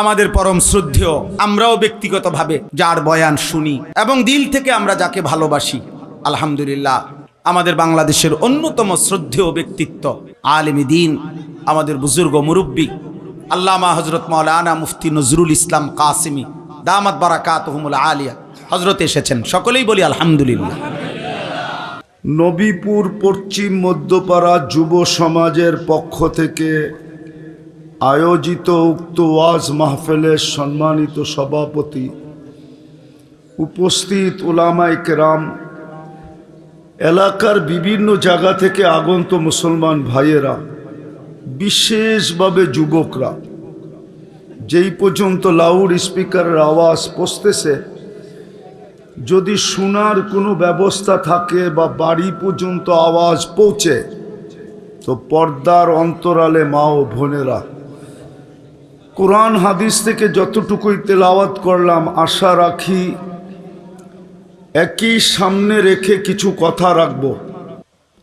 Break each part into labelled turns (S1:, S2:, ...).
S1: আমাদের পরম শ্রদ্ধেয়, আমরাও ব্যক্তিগতভাবে যার বয়ান শুনি এবং দিল থেকে আমরা যাকে ভালোবাসি, আলহামদুলিল্লাহ আমাদের বাংলাদেশের অন্যতম শ্রদ্ধেয় ব্যক্তিত্ব, আলেমে দ্বীন, আমাদের বুজুর্গ মুরব্বী আল্লামা হযরত মাওলানা মুফতি নজরুল ইসলাম কাসেমী দামাত বারাকাতুহুমুল আলিয়া হযরত এসেছেন। সকলেই বলি আলহামদুলিল্লাহ।
S2: নবীপুর পশ্চিম মধ্যপাড়া যুব সমাজের পক্ষ থেকে আয়োজিত উক্ত ওয়াজ মাহফিলের সম্মানিত সভাপতি, উপস্থিত উলামায়ে কেরাম, এলাকার বিভিন্ন জায়গা থেকে আগত মুসলমান ভাইয়েরা, বিশেষভাবে যুবকরা, যেই পর্যন্ত লাউড স্পিকারের আওয়াজ পৌঁছতেছে, যদি শোনার কোনো ব্যবস্থা থাকে বা বাড়ি পর্যন্ত আওয়াজ পৌঁছে, তো পর্দার অন্তরালে মা ও বোনেরা, কোরআন হাদিস থেকে যতটুকুই তেলাওয়াত করলাম, আশা রাখি একই সামনে রেখে কিছু কথা রাখব।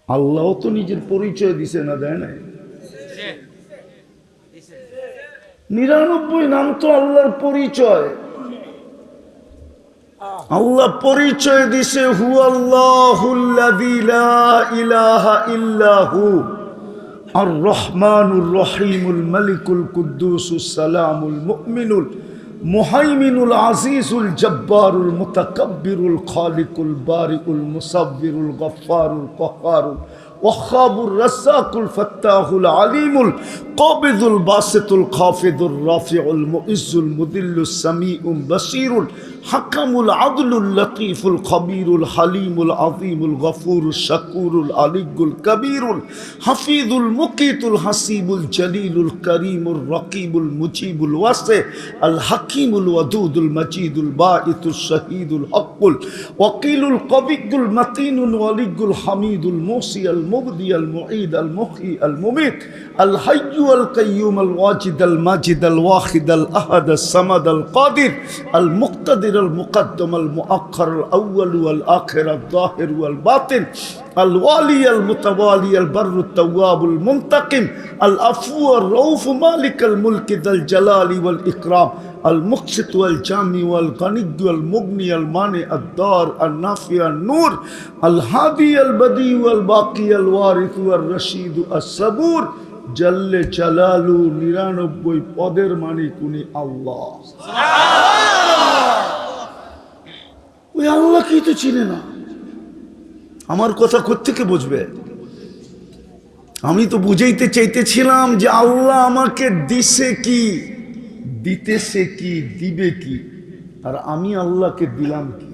S2: আল্লাহ তো নিজের পরিচয় দিছে না, দেয় না? 99 নাম তো আল্লাহর পরিচয়। আল্লাহ পরিচয় দিছে হু আল্লাহুল্লাযী লা ইলাহা ইল্লাহু আর রহমানুর রহিমুল মালিকুল কুদ্দুসুস সালামুল মুমিনুল মুহাইমিনুল আজিজুল জব্বারুল মুতাকাব্বিরুল খালিকুল বারিউল মুসাব্বিরুল গফফারুল কহ্হারুল ওয়াহাবুর রাসাকুল ফাত্তাহুল আলিমুল কাবিদুল বাসিতুল খাফিদুর রাফিউল মুইজ্জুল মুদিল্লুস সামিউম বাসিরুল হাকামুল আদলুল লতীফুল খবীরুল হালিমুল আযীমুল গফুরুশ শাকুরুল আলিয়্যুল কবীরুল হাফিজুল মুকিতুল হাসিবুল জলিলুল করিমুর রকিবুল মুজিবুল ওয়াসি আল হাকিমুল ওয়াদুদুল মজিদুল বাঈতুশ শহীদুল হকুল ওয়াকিলুল কবিয়্যুল মতিনুল ওয়ালিয়্যুল হামিদুল মুসি আল মুবদি আল মুঈদ আল মুহয়ি আল মুমীত আল হাইয়্যু আল কাইয়্যুম আল ওয়াজিদ আল মাজিদ আল ওয়াহিদ আল আহাদ আস সামাদ আল কাদির আল মুক্তাদির المقدم المؤخر الأول والآخر الظاهر والباطن الوالي المتوالي البر التواب المنتقم العفو الرؤوف مالك الملك ذا الجلال والإكرام المقسط والجامع والغني والمغني المانع الدار النافع النور الهادي البديع والباقي الوارث والرشيد الصبور جل جلاله 99 পদের মালিক উনি আল্লাহ। ওই আল্লাহ কি তো চিনে না? আমার কথা কোত্থেকে বুঝবে? আমি তো বুঝাইতে চাইতেছিলাম যে আল্লাহ আমাকে দিছে কি, দিতেছে কি, দিবে কি, আর আমি আল্লাহকে দিলাম কি?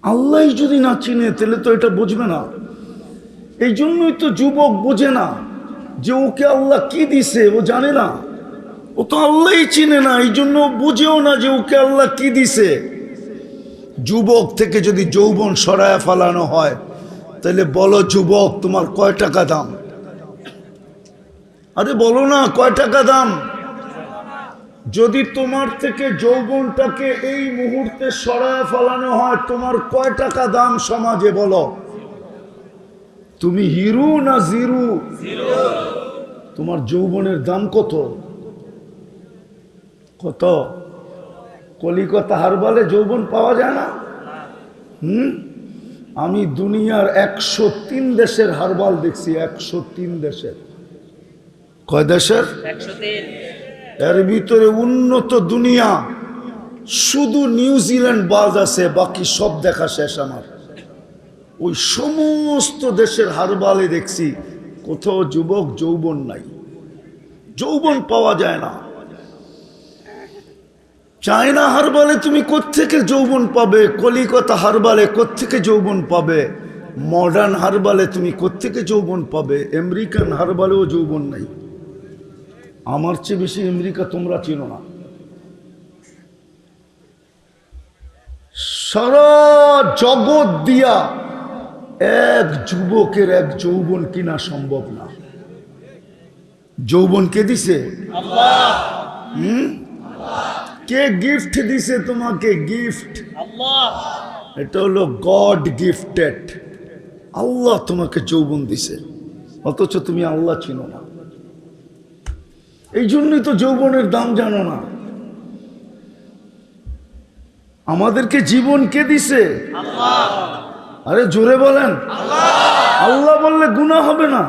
S2: আল্লাহই যদি না চিনে তাহলে তো এটা বুঝবে না। এই জন্যই তো যুবক বোঝে না যে ওকে আল্লাহ কি দিছে, ও জানে না। ও তো আল্লাহই চিনে না, এই জন্য বুঝেও না যে ওকে আল্লাহ কি দিছে। যুবক থেকে যদি যৌবন সরায়া ফেলানো হয়, তাহলে বলো যুবক তোমার কয় টাকা দাম? আরে বলো না কয় টাকা দাম? যদি তোমার থেকে যৌবনটাকে এই মুহূর্তে সরায়া ফেলানো হয়, তোমার কয় টাকা দাম সমাজে বলো? তুমি হিরো না জিরো? তোমার যৌবনের দাম কত? কত? কলিকাতা হারবালে যৌবন পাওয়া যায় না? আমি দুনিয়ার 103 দেশের হারবাল দেখছি, 103 দেশের। কয় দেশের?
S3: 103।
S2: এর ভিতরে উন্নত দুনিয়া শুধু নিউজিল্যান্ড বাদ আছে, বাকি সব দেখা শেষ আমার। ওই সমস্ত দেশের হারবালে দেখছি কোথাও যুবক যৌবন নাই, যৌবন পাওয়া যায় না। চায়না হারবালে তুমি কোত্থেকে যৌবন পাবে? কলিকাতা হারবালে কোত্থেকে যৌবন পাবে? মডার্ন হারবালে তুমি কোত্থেকে যৌবন পাবে? আমেরিকান হারবালেও যৌবন নাই। আমার চেয়ে বেশি আমেরিকা তোমরা চিনো না। সারা জগৎ দিয়া এক যুবকের এক যৌবন কিনা সম্ভব না। যৌবন কে দিছে? আল্লাহ। কে গিফট দিছে তোমাকে? গিফট আল্লাহ। এটা হলো গড গিফটেড। আল্লাহ তোমাকে যৌবন দিছে, অথচ তুমি আল্লাহ চিনো না। এই জন্যই তো যৌবনের দাম জানো না। আমাদেরকে জীবন কে দিছে? আরে জোরে বলেন। আল্লাহ বললে গুনাহ হবে না।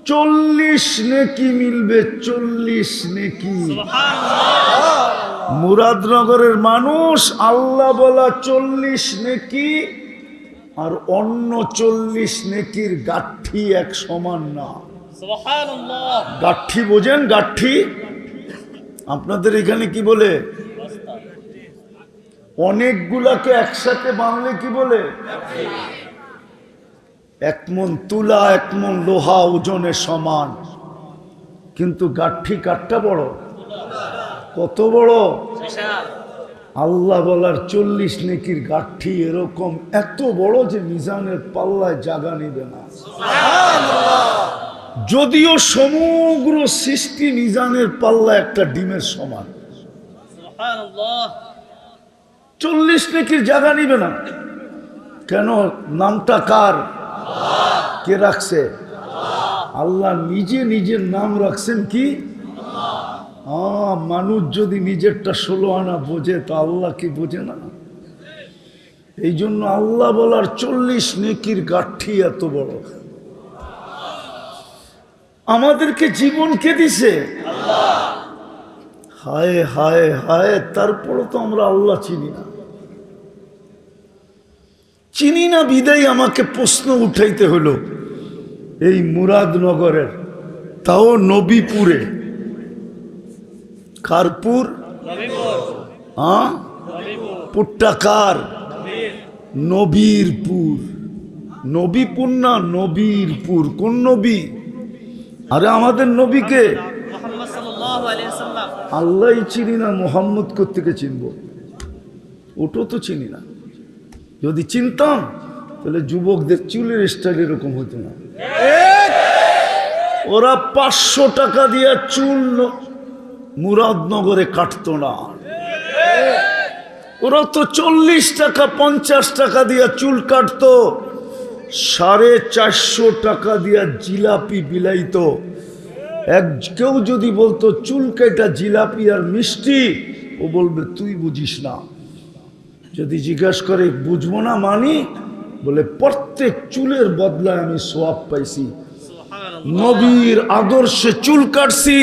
S2: 40 নেকি মিলবে, 40 নেকি। মুরাদনগরের মানুষ আল্লাহ বলা 40 নেকি আর অন্য 40 নেকির গাঠি এক সমান না। গাঠি বোঝেন? গাঠি আপনাদের এখানে কি বলে? অনেকগুলাকে একসাথে বাঁধলে কি বলে? 1 মণ তুলা 1 মণ লোহা ওজনে সমান, কিন্তু গাঠি কাঠটা বড়। কত বড়? আল্লাহ বলার 40 নেকির গাঠি এরকম এত বড় যে মিজানের পাল্লায় জায়গা নিবে না। যদিও সমগ্র সৃষ্টি মিজানের পাল্লা একটা ডিমের সমান, 40 নেকির জায়গা নিবে না। কেন? নামটা কার? কে রাখছে? আল্লাহ নিজে নিজের নাম রাখছেন কি? মানুষ যদি নিজেরটা 16 আনা বোঝে তো আল্লাহ কি বোঝে না? এই জন্য আল্লাহ বলার 40 নেকির গাঠি এত বড়। আমাদেরকে জীবন কে দিছে? হায় হায় হায়, তারপরে তো আমরা আল্লাহ চিনি না। চিনি না বিদায় আমাকে প্রশ্ন উঠাইতে হলো। এই মুরাদনগরের, তাও নবীপুরে। কারপুর? পুরটা কার? নবীরপুর। নবীপুর না, নবীরপুর। কোন নবী? আরে আমাদের নবীকে আল্লাহ চিনি না, মোহাম্মদ কোত্থেকে চিনব? ওটা তো চিনি না। যদি চিনতাম তাহলে যুবকদের চুলের স্টাইল এরকম হতো না। ওরা 500 টাকা দিয়ে চুল মুরাদনগরে কাটতো না। ওরা তো 40 টাকা 50 টাকা দিয়ে চুল কাটতো, 450 টাকা দিয়ে জিলাপি বিলাইতো। কেউ যদি বলতো চুল কেটা জিলাপি আর মিষ্টি, ও বলবে তুই বুঝিস না। যদি জিজ্ঞাসা করে বুঝবো না মানি, বলে প্রত্যেক চুলের বদলায় আমি সওয়াব পাইছি। নবীর আদর্শে চুল কাটছি,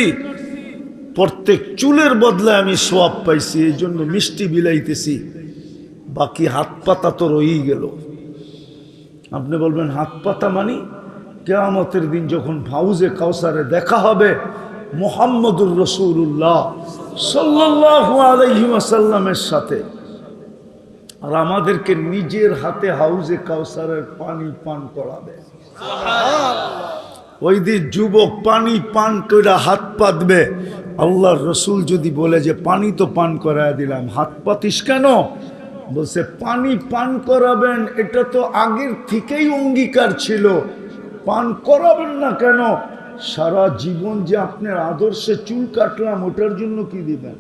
S2: প্রত্যেক চুলের বদলায় আমি সওয়াব পাইছি, এই জন্য মিষ্টি বিলাইতেছি। বাকি হাত পাতা তো রয়েই গেল। আপনি বলবেন হাত পাতা মানি? কিয়ামতের দিন যখন হাউজে কাউসারে দেখা হবে মুহাম্মদুর রাসূলুল্লাহ সাল্লাল্লাহু আলাইহি ওয়াসাল্লামের সাথে, আর আমাদেরকে নিজের হাতে হাউজে কাউসারের পানি পান করাবে। ওই দিন যুবক পানি পান করে হাত পাতবে। আল্লাহর রসুল যদি বলে যে পানি তো পান করায় দিলাম, হাত পাতিস কেন? বলছে পানি পান করাবেন, এটা তো আগের থেকেই অঙ্গীকার ছিল, পান করাবেন না কেন? সারা জীবন যে আপনার আদর্শে চুল কাটলাম, ওটার জন্য কি দিবেন?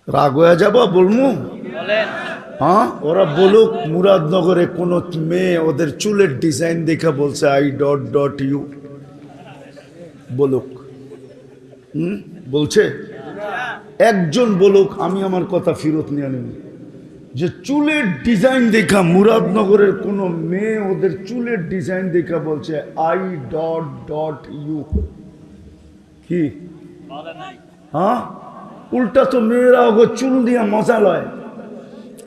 S2: রাগ হয়ে যাবা বলমু? হ্যাঁ, ওরা বলুক মুরাদনগরে কোন মেয়ে ওদের চুলের ডিজাইন দেখে বলছে I.U, বলুক। বলছে একজন বলুক, আমি আমার কথা ফেরত নিয়ে নেব। যে চুলের ডিজাইন দেখা মুরাদনগরের কোন মেয়ে ওদের চুলের ডিজাইন দেখা বলছে I.U, কি? হ্যাঁ, উল্টা তো মেয়েরা ওগো চুল দিয়া মজা লয়।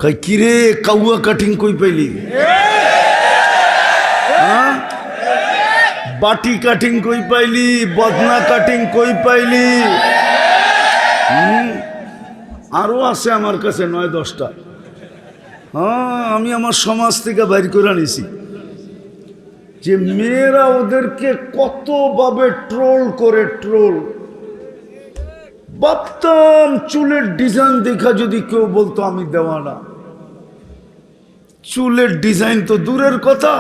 S2: কই কিরে কাউয়া কাটিং কই পাইলি? হ্যাঁ, বাটি কাটিং কই পাইলি? বদনা কাটিং কই পাইলি? আরো আছে আমার কাছে 9-10টা। হ্যাঁ, আমি আমার সমাজ থেকে বাইর করে নিছি যে মেয়েরা ওদেরকে কতভাবে ট্রোল করে। ট্রোল ভাবতাম চুলের ডিজাইন দেখা যদি কেউ বলতো আমি দেওয়ানা। চুলের ডিজাইন তো দূরের কথা,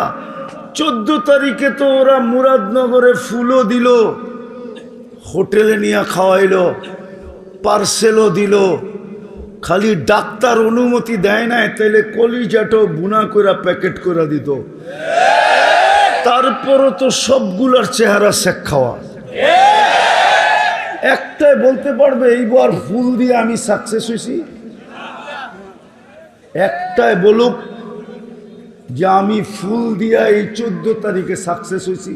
S2: 14 তারিখে তো ওরা মুরাদনগরে ফুলও দিল, হোটেলে নিয়ে খাওয়াইলো, পার্সেলও দিল। খালি ডাক্তার অনুমতি দেয় না, তাইলে কলিজাটো বুনা করে প্যাকেট করে দিত। তারপরও তো সবগুলার চেহারা শেখ খাওয়া। একটাই বলতে পারবে এইবার ফুল দিয়ে আমি সাকসেস হয়েছি? একটাই বলুক যে আমি ফুল দিয়া এই 14 তারিখে সাকসেস হয়েছি।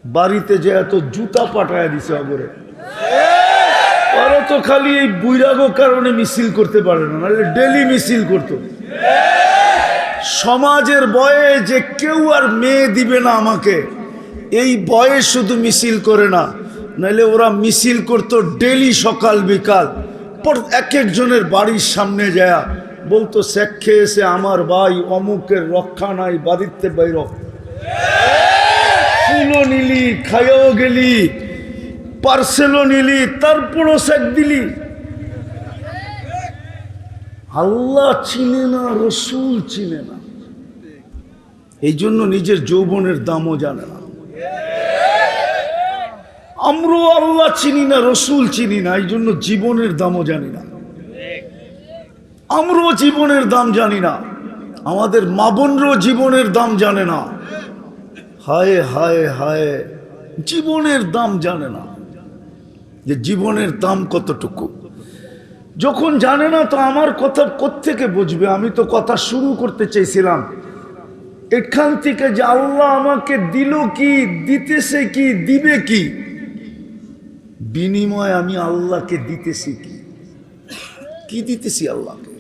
S2: বাড়িতে যে এত জুতা পাঠায় দিছে অগরে, ওরা তো খালি এই বুইরাগো কারণে মিছিল করতে পারে না, নাহলে ডেলি মিছিল করতো। সমাজের ভয়ে যে কেউ আর মেয়ে দিবে না আমাকে, এই ভয়ে শুধু মিছিল করে না, নাহলে ওরা মিছিল করতো ডেলি সকাল বিকাল। পর এক একজনের বাড়ির সামনে যায় বলতো শেখ খেয়েছে আমার ভাই অমুকের রক্ষা নাই, বাড়িতে বাইর ফুলও নিলি, খাইও গেলি, পার্সেলও নিলি, তারপরও শেখ দিলি। আল্লাহ চিনে না, রসুল চিনে না, এই জন্য নিজের যৌবনের দামও জানে না। আমরাও আল্লাহ চিনি না, রসুল চিনি না, এই জন্য জীবনের দামও জানি না। আমরাও জীবনের দাম জানি না, আমাদের মা বোনরাও জীবনের দাম জানে না। হায় হায় হায়, জীবনের দাম জানে না, যে জীবনের দাম কতটুকু। যখন জানে না তো আমার কথা কোত্থেকে বুঝবে? আমি তো কথা শুরু করতে চাইছিলাম এখান থেকে যে আল্লাহ আমাকে দিল কি, দিতেছে কি, দিবে কি, বিনিময় আমি আল্লাহকে দিতেছি কি, কি দিতেছি আল্লাহকে।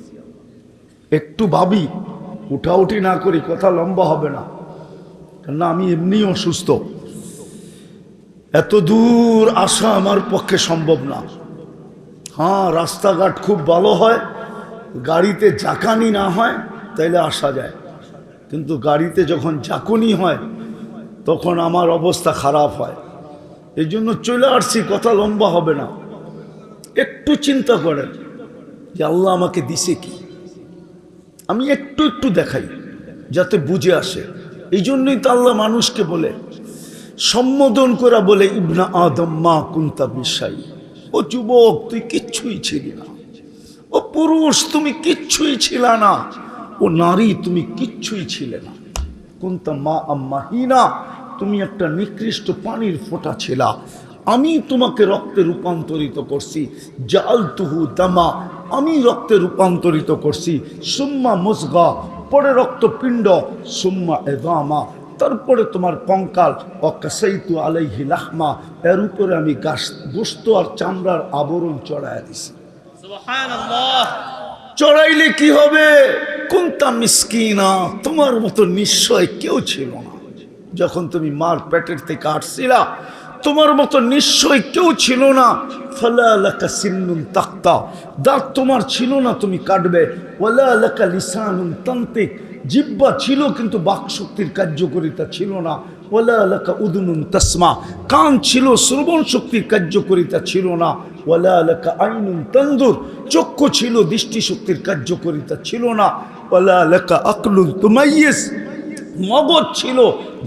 S2: একটু ভাবি, উঠাউঠি না করি, কথা লম্বা হবে না, কেননা আমি এমনি অসুস্থ, এত দূর আসা আমার পক্ষে সম্ভব না। হ্যাঁ, রাস্তাঘাট খুব ভালো হয়, গাড়িতে জাকানি না হয় তাইলে আসা যায়, কিন্তু গাড়িতে যখন জাকুনি হয় তখন আমার অবস্থা খারাপ হয়। এই জন্য চলে আসছি, কথা লম্বা হবে না। একটু চিন্তা করেন যে আল্লাহ আমাকে দিছে কি, আমি একটু একটু দেখাই যাতে বুঝে আসে। এই জন্যই তো আল্লাহ মানুষকে বলে, সম্বোধন করে বলে, ইবনা আদম মা কুনতা বিশাই। ও যুবক, তুই কিচ্ছুই ছিলি না। ও পুরুষ, তুমি কিচ্ছুই ছিল না। ও নারী, তুমি কিচ্ছুই ছিলে না। কুনতা মা আম্মাহিনা, তুমি একটা নিকৃষ্ট পানির ফোঁটা ছিলা, আমি তোমাকে রক্তে রূপান্তরিত করছি। জালতুহু দামা, আমি রক্তে রূপান্তরিত করছি। সুম্মা মুসগা, পরে রক্তপিণ্ড, সুম্মা এদামা, তারপরে তোমার কঙ্কাল। অকাসাইতু আলাইহি লাহমা, এর উপরে আমি গোশত আর চামড়ার আবরণ চড়াইয়া দিছি। সুবহানাল্লাহ। চড়াইলে কি হবে? কুনতা মিসকিনা, তোমার মতো নিশ্চয় কেউ ছিল না। যখন তুমি মার পেটের থেকে আসছিলা, তোমার মতো নিশ্চয় কেউ ছিল না। ফালা লাকা সিন্নুন তাক্তা, দাঁত তোমার ছিল না, তুমি কাটবে। ওয়ালা লাকা লিসানুন তান্তিক, জিহ্বা ছিল কিন্তু বাকশক্তির কার্যকারিতা ছিল না। ওয়ালা লাকা উদুনুন তাসমা, কান ছিল, শ্রবণ শক্তির কার্যকারিতা ছিল না। ওয়ালা লাকা আইনুন তানদুর, চক্ষু ছিল, দৃষ্টিশক্তির কার্যকারিতা ছিল না। ওয়ালা লাকা আকলুন তুমাইয়িজ, মগজ ছিল,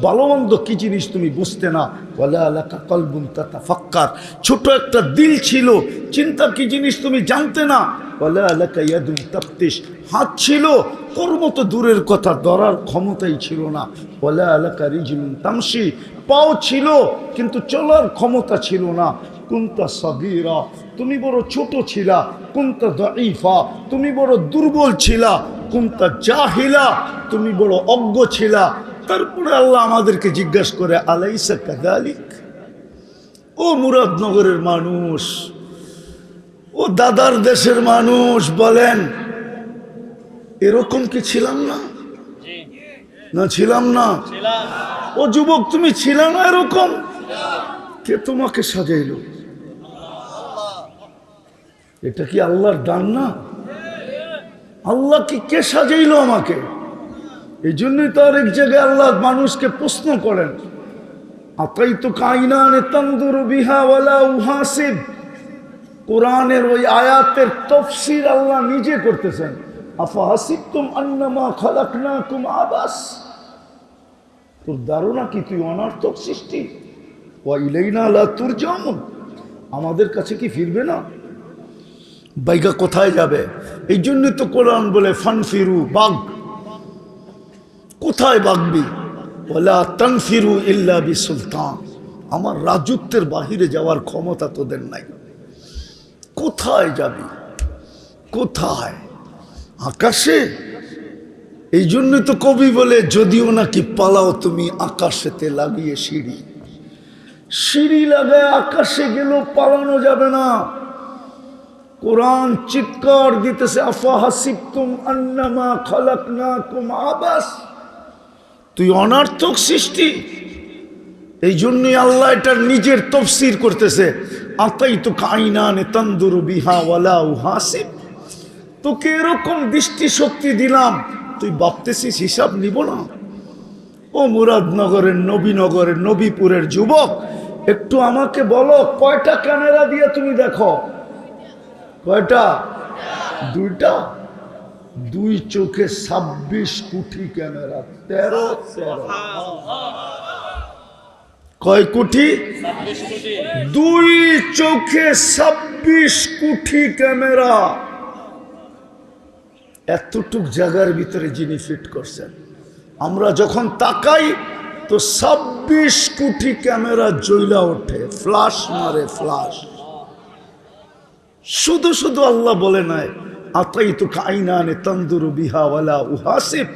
S2: ভালো-মন্দ কি জিনিস তুমি বুঝতে না। ওয়ালা লাকা কলবুন তাতাফাক্কার, ছোট একটা দিল ছিল, চিন্তা কি জিনিস তুমি জানতে না। ওয়ালা লাকা ইয়াদুন তাফতিশ, হাত ছিল, কর্ম তো দূরের কথা, ধরার ক্ষমতাই ছিল না। ওয়ালা লাকা রিজলুন তামশি, পাও ছিল কিন্তু চলার ক্ষমতা ছিল না। কুনতা সাগীরা, তুমি বড় ছোট ছিলা। কুনতা দাঈফা, তুমি বড় দুর্বল ছিলা। কুনতা জাহিলা, তুমি বড় অজ্ঞ ছিলা। তারপরে আল্লাহ আমাদেরকে জিজ্ঞাসা করে, আলাইসা কাযালিক? ও মুরাদনগরের মানুষ, ও দাদার দেশের মানুষ, বলেন এরকম কি ছিলাম না? না ছিলাম না? ও যুবক, তুমি ছিল না এরকম? কে তোমাকে সাজাইলো? এটা কি আল্লাহর দান না? আল্লাহ কি কে সাজাইলো আমাকে? এই জন্যই তো আরেক জায়গায় আল্লাহ মানুষকে প্রশ্ন করেন, আতাইতু কাইনানে তানদুরু বিহা ওয়ালা উহাসিব। কোরআনের ওই আয়াতের তাফসীর আল্লাহ নিজে করতেছেন। আফা হাসিবতুম আন্নামা খালাকনাকুম আবাস, তোর ধারণা কি তুই অনর্থক সৃষ্টি? ওয়া ইলাইনা লা তুরজাউন, আমাদের কাছে কি ফিরবে না? বাইগা কোথায় যাবে? এই জন্যই তো কোরআন বলে ফানফিরু, বাগ। কোথায় বাগবি? ওয়ালা তানফিরু ইল্লা বিসুলতান, আমার রাজত্বের বাহিরে যাওয়ার ক্ষমতা তোদের নাই। কোথায় যাবি? কোথায়? আকাশে? এই জন্যই তো কবি বলে, যদিও নাকি পালাও তুমি আকাশেতে লাগিয়ে সিঁড়ি। সিঁড়ি লাগায় আকাশে গেলেও পালানো যাবে না। কোরআন চিৎকার দিতেছে, আফা হাসিবতুম আন্নামা খালাকনাকুম আবাস, তুই অনর্থক সৃষ্টি। এই জন্যই আল্লাহ এটার নিজের তফসির করতেছে, আতাইতুকা আইনানে তানদুরু বিহা ওয়ালা উহাসিব, তোকে এরকম দৃষ্টি শক্তি দিলাম, তুই ভাবতেছিস হিসাব নিব না? ও মুরাদনগরের, নবীনগরের, নবীপুরের যুবক, একটু আমাকে বলো, কয়টা ক্যামেরা দিয়ে তুমি দেখো? কয়টা? দুইটা। দুই চোখে 26 কোটি ক্যামেরা। 13 কয় কোটি? দুই চোখে 26 কোটি ক্যামেরা। এতটুক জায়গার ভিতরে যিনি ফিট করছেন, আমরা যখন তাকাই তো 26 কোটি ক্যামেরা জ্বলা ওঠে, ফ্লাশ মারে, ফ্লাশ। শুধু শুধু আল্লাহ বলে নাই, আতাইতুকা আইনানে তানদুরু বিহা ওয়ালা উহাসিব,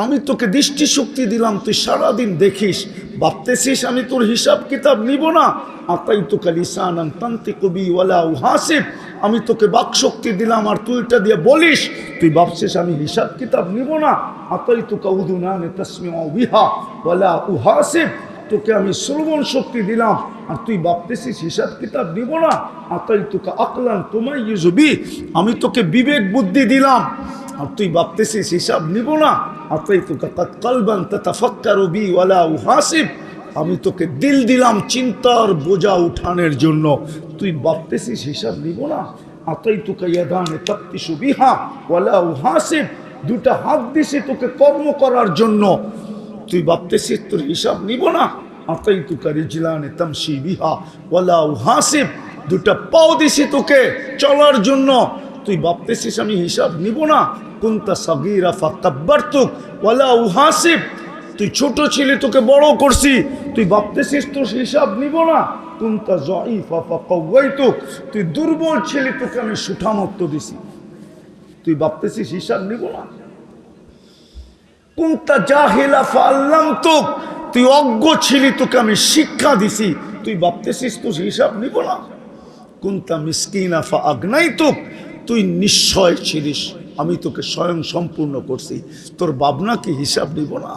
S2: আমি তোকে দৃষ্টি শক্তি দিলাম, তুই সারাদিন দেখিস, ভাবতেছিস আমি তোর হিসাব কিতাব নিব না। আতাইতুকা লিসানান তানতিকু বি ওয়ালা উহাসিব, আমি তোকে বাকশক্তি দিলাম আর তুই এটা দিয়ে বলিস, তুই ভাবছিস আমি হিসাব কিতাব নিব না। আতাইতুকা উযুনান তাসমিউ বিহা ওয়ালা উহাসিব, তোকে আমি শ্রবণ শক্তি দিলাম আর তুই ভাবতেছিস হিসাব কিতাব নিব না। আতাইতুকা আকলান তুমাইয়িজু বি, আমি তোকে বিবেক বুদ্ধি দিলাম আর তুই ভাবতেছিস হিসাব নিব না। আতাইতুকা কালবান তাতাফাক্কারু বি ওয়ালা উহাসিব, আমি তোকে দিল দিলাম চিন্তার বোঝা উঠানোর জন্য, তুই ভাবতেছিস হিসাব নিব না। আতাইতুকা ইয়াদানে তাফতিশু বিহা ওয়ালা উহাসিব, দুটা হাত দিছি তোকে কর্ম করার জন্য, তুই ভাবতেছিস তোর হিসাব নিব না। আতাইতুকা রিজলানে তামশি বিহা ওয়ালা উহাসিব, দুটা পাও দিছি তোকে চলার জন্য, তুই ভাবতেছিস আমি হিসাব নিব না। কুনতা সাগীরা ফাকাব্বারতুক ওয়ালা উহাসিব, তুই ছোট ছিলি তোকে বড় করছি, তুই ভাবতেছিস তোর হিসাব নিব না। কুনতা যায়ীফা ফাকাওয়াইতুক, তুই দুর্বল ছিলি তোকে আমি সুঠামত্ব দিছি, তুই ভাবতেছিস হিসাব নিব না। কুনতা জাহিলা ফাআল্লামতুক, তুই অজ্ঞ ছিলি তোকে আমি শিক্ষা দিছি, তুই ভাবতেছিস তোর হিসাব নিব না। কুনতা মিসকিনা ফাআগনাইতুক, তুই নিশ্চয় ছিলিস আমি তোকে স্বয়ং সম্পূর্ণ করছি, তোর ভাবনা কি হিসাব নিব না?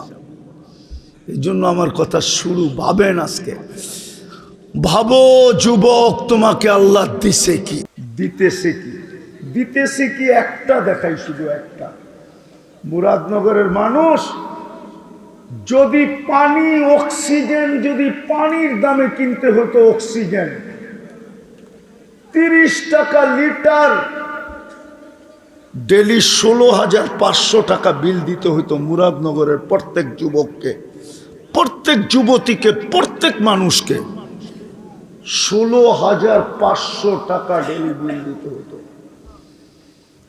S2: এই জন্য আমার কথা শুরু ভাবেন আজকে, ভাবো যুবক, তোমাকে আল্লাহ দিছে কি, দিতেছে কি? দিতেছে কি একটা দেখাই, শুধু একটা। মুরাদনগরের মানুষ, যদি পানি, অক্সিজেন, যদি পানির দামে কিনতে হতো অক্সিজেন 30 টাকা লিটার, ডেলি 16,500 টাকা বিল দিতে হতো মুরাদনগরের প্রত্যেক যুবককে, প্রত্যেক যুবতীকে, প্রত্যেক মানুষকে 16,500 টাকা ডেলি বিল দিতে হতো।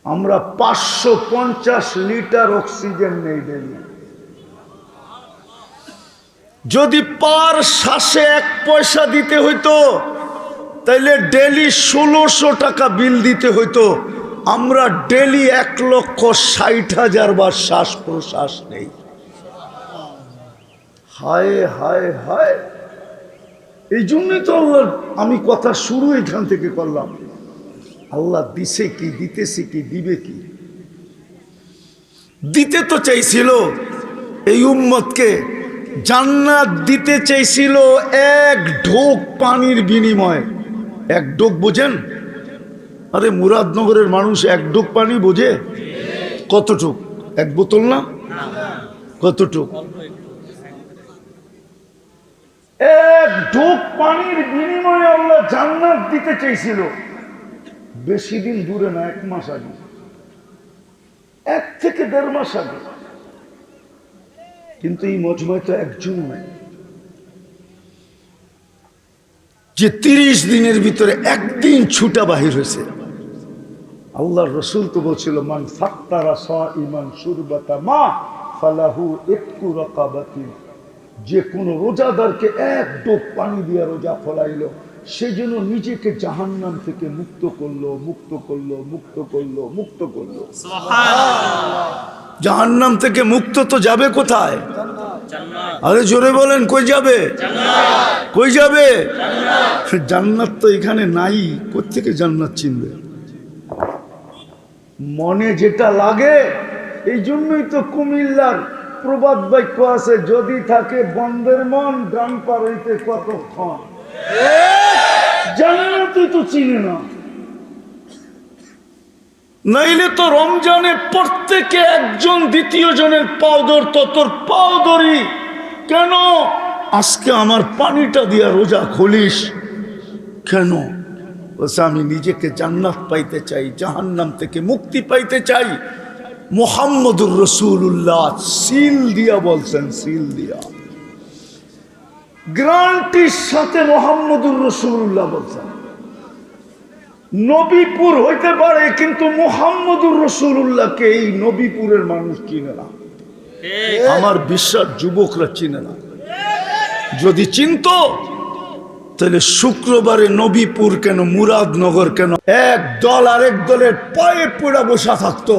S2: আমরা 550 লিটার অক্সিজেন নেই ডেলি। যদি পার শ্বাসে 1 পয়সা দিতে হইতো তাইলে ডেলি 1600 টাকা বিল দিতে হইতো। আমরা ডেলি 1,60,000 বার শ্বাস প্রশ্বাস নেই। হায় হায় হায়, এই জন্যই তো আল্লাহ, আমি কথা শুরু এখান থেকে করলাম, আল্লাহ দিছে কি, দিতেছে কি, দিবে কি? দিতে তো চাইছিল এই উম্মতকে, জান্নাত দিতে চাইছিল 1 ঢোক পানির বিনিময়ে। 1 ঢোক বোঝেন? আরে মুরাদনগরের মানুষ 1 ঢোক পানি বোঝে? কতটুক? 1 বোতল না? কতটুক? 1 ঢোক পানির বিনিময়ে আল্লাহ জান্নাত দিতে চাইছিল। বেশি দিন দূরে না, 1 মাস আগে, 1 থেকে 1.5 মাস আগে। কিন্তু এই মজমায় তো একজন নাই যে 30 দিনের ভিতরে একদিন ছুটা বাহির হয়েছে। আল্লাহর রসুল তো বলছিল, মান ফাত্তারা সাইমান শুরবাতা মা ফালাহু ইতকু রাকাবাতিন, যে কোনো রোজাদারকে এক ডোক পানি দিয়ে রোজা ফলাইলো, সে যেন নিজেকে জাহান্নাম থেকে মুক্ত করলো, মুক্ত করলো, মুক্ত করলো, মুক্ত করলো। জাহান্নাম থেকে মুক্ত তো যাবে কোথায়? আরে জোরে বলেন, কই যাবে? কই যাবে? জান্নাত তো এখানে নাই, কোত্থেকে জান্নাত চিনবে? মনে যেটা লাগে, এই জন্যই তো কুমিল্লার প্রবাদ বাক্য আছে, যদি থাকে বন্ধের মন গান পার হইতে কতক্ষণ। জান্নাতই তো চিনে না। নাইলে তো রমজানে প্রত্যেকে একজন দ্বিতীয় জনের পাও ধরতো, তোর পাও ধরি কেন? আজকে আমার পানিটা দিয়া রোজা খুলিস কেন? বলছে আমি নিজেকে জান্নাত পাইতে চাই, জাহান্নাম থেকে মুক্তি পাইতে চাই। মুহাম্মদুর রাসূলুল্লাহ সিল দিয়া বলছেন, সিল দিয়া গ্যারান্টির সাথে মুহাম্মদুর রাসূলুল্লাহ বলছেন। নবীপুর হইতে পারে, কিন্তু মুহাম্মদুর রাসূলুল্লাহকে এই নবীপুরের মানুষ চিনে না। আমার বিশ্বাস যুবকরা চিনে না। যদি চিনতো তাহলে শুক্রবারে নবীপুর কেন, মুরাদনগর কেন, এক দল আরেক দলের পায়ে পড়া বসা থাকতো।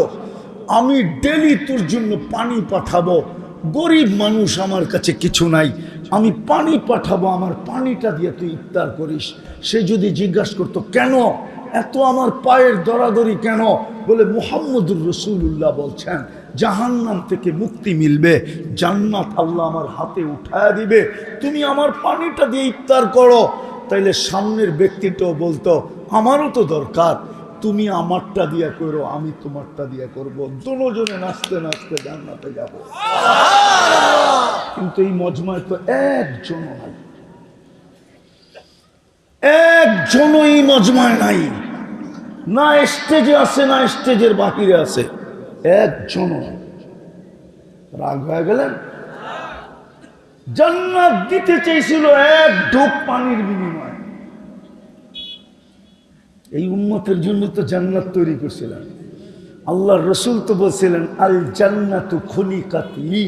S2: আমি ডেলি তোর জন্য পানি পাঠাবো, গরিব মানুষ, আমার কাছে কিছু নাই, আমি পানি পাঠাবো, আমার পানিটা দিয়ে তুই ইফতার করিস। সে যদি জিজ্ঞাসা করতো কেন এত আমার পায়ের দরাদরি কেন, বলে মুহাম্মদুর রাসূলুল্লাহ বলছেন জাহান্নাম থেকে মুক্তি মিলবে, জান্নাত আল্লাহ আমার হাতে উঠায়া দিবে, তুমি আমার পানিটা দিয়ে ইফতার করো। তাইলে সামনের ব্যক্তিটাও বলতো আমারও তো দরকার, তুমি আমারটা দিয়া করো, আমি তোমারটা দিয়া করবো, দুজনে নাচতে নাচতে জান্নাতে যাব। কিন্তু এই মজমায় তো একজনও নাই, একজনও এই মজমায় নাই, না স্টেজে আছে না স্টেজের বাহিরে আছে, একজনও। রাগ হয়ে গেলেন? জান্নাত দিতে চেয়েছিল এক ঢোক পানির বিনিময়ে। এই উম্মতের জন্য তো জান্নাত তৈরি করছিলেন। আল্লাহর রাসূল তো বলছিলেন আল জান্নাতু খুলিকাত লি,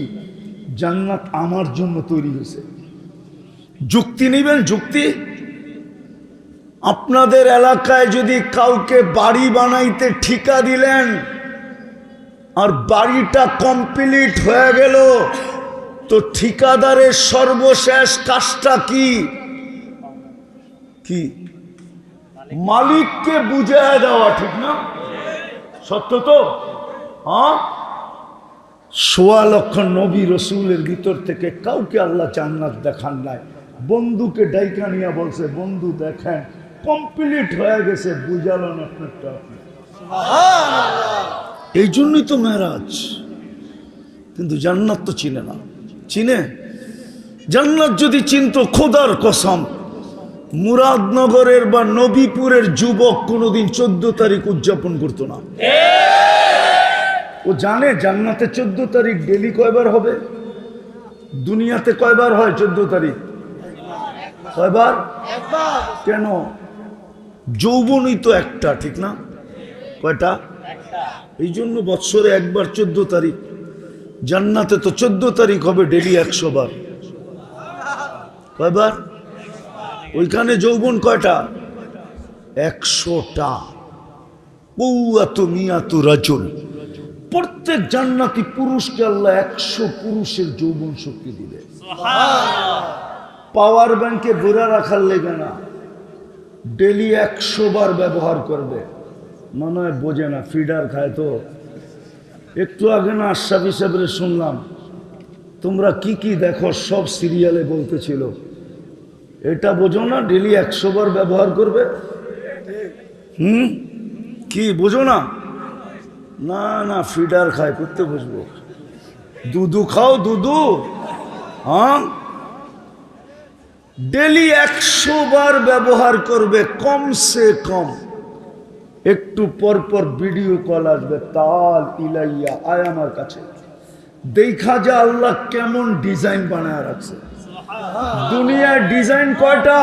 S2: জান্নাত আমার জন্য তৈরি হয়েছে। যুক্তি নেবেন? যুক্তি? আপনাদের এলাকায় যদি কাউকে বাড়ি বানাইতে ঠিকা দিলেন আর বাড়িটা কমপ্লিট হয়ে গেল, তো ঠিকাদারের সর্বশেষ কাজটা কি? কি? মালিককে বুঝায় দেওয়া, ঠিক না? সত্য তো? হ্যাঁ। ১৬ লক্ষ নবী রসুলের ভিতর থেকে কাউকে আল্লাহ জান্নাত দেখান নাই। বন্ধুকে ডাইকা নিয়ে বলছে বন্ধু দেখেন কমপ্লিট হয়ে গেছে, বুঝালেন আপনারটা। এই জন্যই তো মেরাজ। কিন্তু জান্নাত তো চিনে না। চিনে? জান্নাত যদি চিনতো, খোদার কসম মুরাদনগরের বা নবীপুরের যুবক কোনোদিন 14 তারিখ উদযাপন করতো না। ও জানে জান্নাতে 14 তারিখ ডেলি কয়বার হবে, দুনিয়াতে কয়বার হয় 14 তারিখ? কয়বার? কেন? যৌবনই তো একটা, ঠিক না? কয়টা? এই জন্য বৎসরে একবার 14 তারিখ। জান্নাতে তো 14 তারিখ হবে ডেলি 100 বার। কয়বার? ওইখানে যৌবন কয়টা? 100টা। কওয়াতু মিয়াতু রাজুল। প্রত্যেক জান্নাতি পুরুষকে আল্লাহ 100 পুরুষের যৌবন শক্তি দিবে। পাওয়ার ব্যাংকে ভরা রাখার লেগে না, ডেলি 100 বার ব্যবহার করবে। মনে হয় বোঝে না, ফিডার খায় তো। একটু আগে না আশরাফি সাহেবের শুনলাম, তোমরা কি কি দেখো সব সিরিয়ালে বলতেছিল, এটা বোঝো না ডেলি 100 বার ব্যবহার করবে? কি বোঝো না? না না, ফিডার খায়, করতে বুঝবো। দুধু খাও, দুধু। হ্যাঁ, ডেলি 100 বার ব্যবহার করবে কমসে কম। একটু পর পর ভিডিও কল আসবে, তাল ইলাইয়া আয় আমার কাছে, দেখা যা আল্লাহ কেমন ডিজাইন বানায় রাখছে। দুনিয়ার ডিজাইন কয়টা?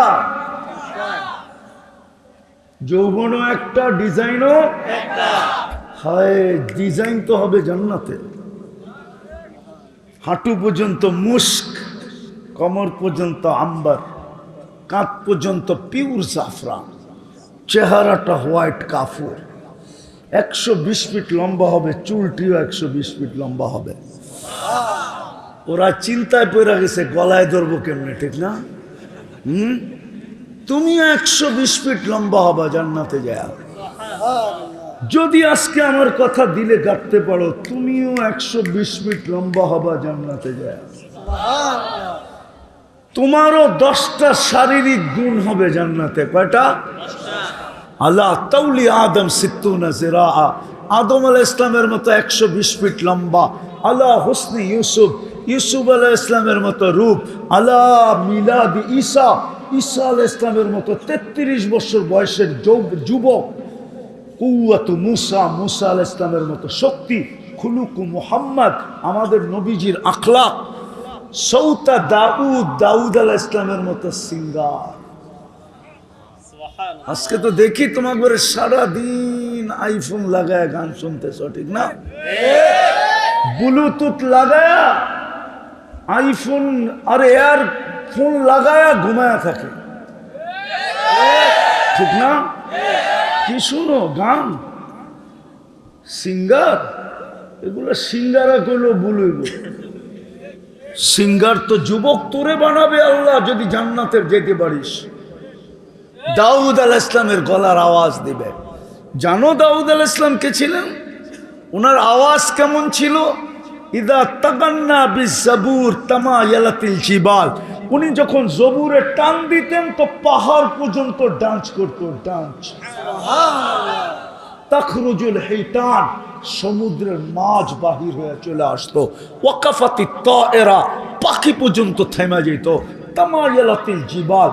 S2: যৌবনও একটা, ডিজাইনও একটা। হায়, ডিজাইন তো হবে জান্নাতে। হাঁটু পর্যন্ত মুস্ক, কমর পর্যন্ত আম্বার, কাঁধ পর্যন্ত পিওর জাফরান, চেহারাটা হোয়াইট কাফুর, 120 ফিট লম্বা হবে, চুলটিও 120 ফিট লম্বা হবে। ওরা চিন্তায় পড়ে গেছে গলায় ধরবো কেমনে, ঠিক না? তুমিও 120 ফিট লম্বা হবা জান্নাতে যায়। যদি আজকে আমার কথা দিলে গাঁটতে পারো, তুমিও 120 ফিট লম্বা হবা জান্নাতে যায়। তোমারও 10টা শারীরিক গুণ হবে জান্নাতে। কয়টা? আল্লাহ তাউলি আদম 60 জিরা, আদম আলাইহিস ইসলামের মতো 120 ফিট লম্বা। আল্লাহ হুসনি ইউসুফ, ইউসুফ আলাইহিস ইসলামের মতো রূপ। আল্লাহ মিলাদি ঈসা, ঈসা আলাইহিস ইসলামের মতো 33 বছর বয়সের যুবক। কুওয়াতু মুসা, মুসা আলাইহিস ইসলামের মতো শক্তি। খুলুকু মুহাম্মদ, আমাদের নবীজির আখলাক। সৌতা দাউদ, দাউদ আলাইহিস ইসলামের মতো সিঙ্গার। আজকে তো দেখি তোমাকে সারাদিন আইফোন লাগায় গান শুনতেছ, ঠিক না? ব্লুটুথ লাগায়া আইফোন আর এয়ার ফোন লাগায়া ঘুমায়া থাকে, ঠিক না? কি শুনো গান, সিঙ্গার, এগুলো সিঙ্গারা করলেও বলইব। সিঙ্গার তো যুবক তোরে বানাবে আল্লাহ যদি জান্নাতের যেতে পারিস। দাউদ আলাইহিস ইসলামের গলার আওয়াজ দিবে। জানো দাউদ আলাইহিস ইসলাম কে ছিলেন? ওনার আওয়াজ কেমন ছিল? ইদা তাগান্না বিজাবুর তামায়ালাতিল জিবাল। উনি যখন জবুরে টান দিতেন তো পাহাড় পর্যন্ত ডান্স করতো, ডান্স। তাখরুজুল হিতান, সমুদ্রের মাছ বাহির হয়ে চলে আসতো। ওয়াকাফাতি তায়রা, পাখি পর্যন্ত থেমে যেত। তামায়ালাতিল জিবাল,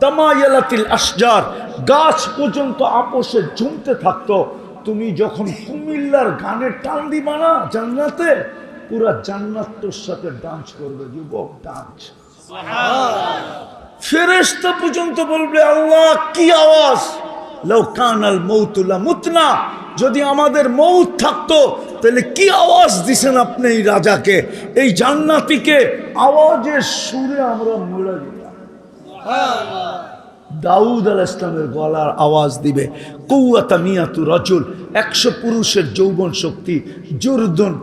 S2: তামায়ালাতিল আশজার, গাছ পর্যন্ত আপোষে ঝুমতে থাকতো। তুমি যখন কুমিল্লার গানে টান দিবা না জান্নাতে, পুরা জান্নাত তোর সাথে ডান্স করবে যুবক, ডান্স। ফেরেশতা পর্যন্ত বলবে আল্লাহ কি আওয়াজ, লাউ কানাল মাউতু লামুতনা, যদি আমাদের মউত থাকতো তাহলে কি আওয়াজ দিছেন আপনি এই রাজাকে, এই জান্নাতীকে, আওয়াজের সুরে আমরা মরে যেতাম। দাউদ আলাইহিস ইসলামের গলার আওয়াজ দিবে। কুওয়াতা মিয়াতু রাজুল, 100 পুরুষের যৌবন শক্তি। জুরদুন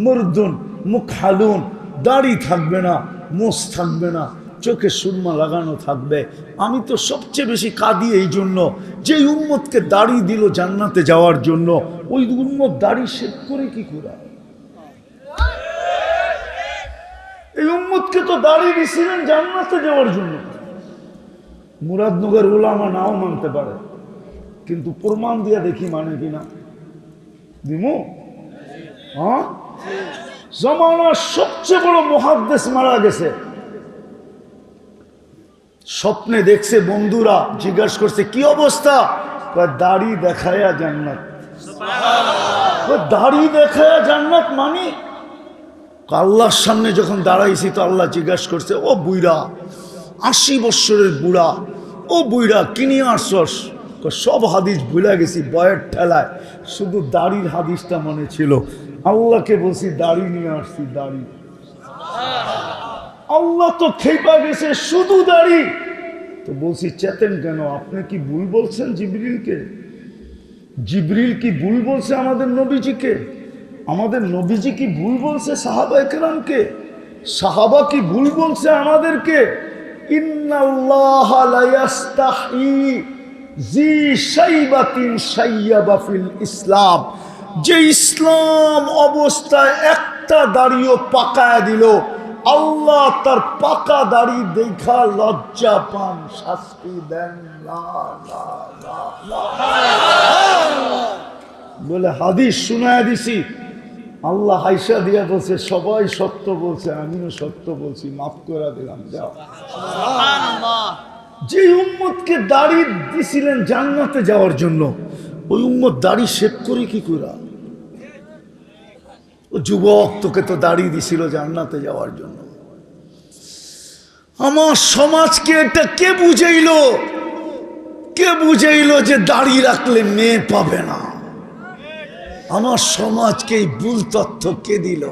S2: মুরদুন মুকহালুন, দাড়ি থাকবে না, মোষ থাকবে না, চোখে সুরমা লাগানো থাকবে। আমি তো সবচেয়ে বেশি কাঁদি এই জন্য, যে উম্মতকে দাড়ি দিল জান্নাতে যাওয়ার জন্য, ওই উম্মত দাড়ি শেভ করে কি করে? এই উম্মতকে তো দাড়ি দিছিলেন জান্নাতে যাওয়ার জন্য। মুরাদনগর উলামা নাও মানতে পারে, কিন্তু প্রমাণ দিয়ে দেখি মানে কিনা। দিমু? হ্যাঁ, জমানার সবচেয়ে বড় মুহাদ্দিস মারা গেছে। স্বপ্নে দেখছে, বন্ধুরা জিজ্ঞাসা করছে কি অবস্থা, দাড়ি দেখায়া জান্নাত। দাড়ি দেখায়া জান্নাত মানে? আল্লাহর সামনে যখন দাঁড়াইছি তো আল্লাহ জিজ্ঞাসা করছে, ও বুইরা, 80 বৎসরের বুড়া, ও বুইরা কিনে আসছস? সব হাদিস ভুলে গেছি বয়ের ঠেলায়, শুধু দাড়ির হাদিসটা মনে ছিল। আল্লাহকে বলছি দাড়ি নিয়ে আসছি, দাড়ি। আল্লাহ তো খেপা গেছে, শুধু দাড়ি। তো বলছি চেতেন কেন, আপনি কি ভুল বলছেন জিবরিলকে? জিবরিল কি ভুল বলছে আমাদের নবীজিকে? আমাদের নবীজি কি ভুল বলছে সাহাবা কেরামকে? সাহাবা কি ভুল বলছে আমাদেরকে? ইন্নাল্লাহা লা ইয়াস্তাহি জি শাইবাতিন শাইয়াবা ফিল ইসলাম, যে ইসলাম অবস্থায় একটা দাড়িও পাকায় দিল, আল্লাহ তার পাকা দাড়ি দেখা লজ্জা পান, শাস্তি দেন না। বলে হাদিস শুনায় দিছি, আল্লাহ হাইসা দিয়া বলছে সবাই সত্য বলছে, আমিও সত্য বলছি, মাফ করে দিলাম, যাও। যে উম্মতকে দাড়ি দিছিলেন জান্নাতে যাওয়ার জন্য, ওই উম্মত দাড়ি শেভ করে কি করে? ও যুবক, তোকে তো দাড়ি দিছিল জান্নাতে যাওয়ার জন্য। আমার সমাজকে এটা কে বুঝাইলো? কে বুঝাইলো যে দাড়ি রাখলে মেয়ে পাবে না? আমার সমাজকে এই ভুল তথ্য কে দিল?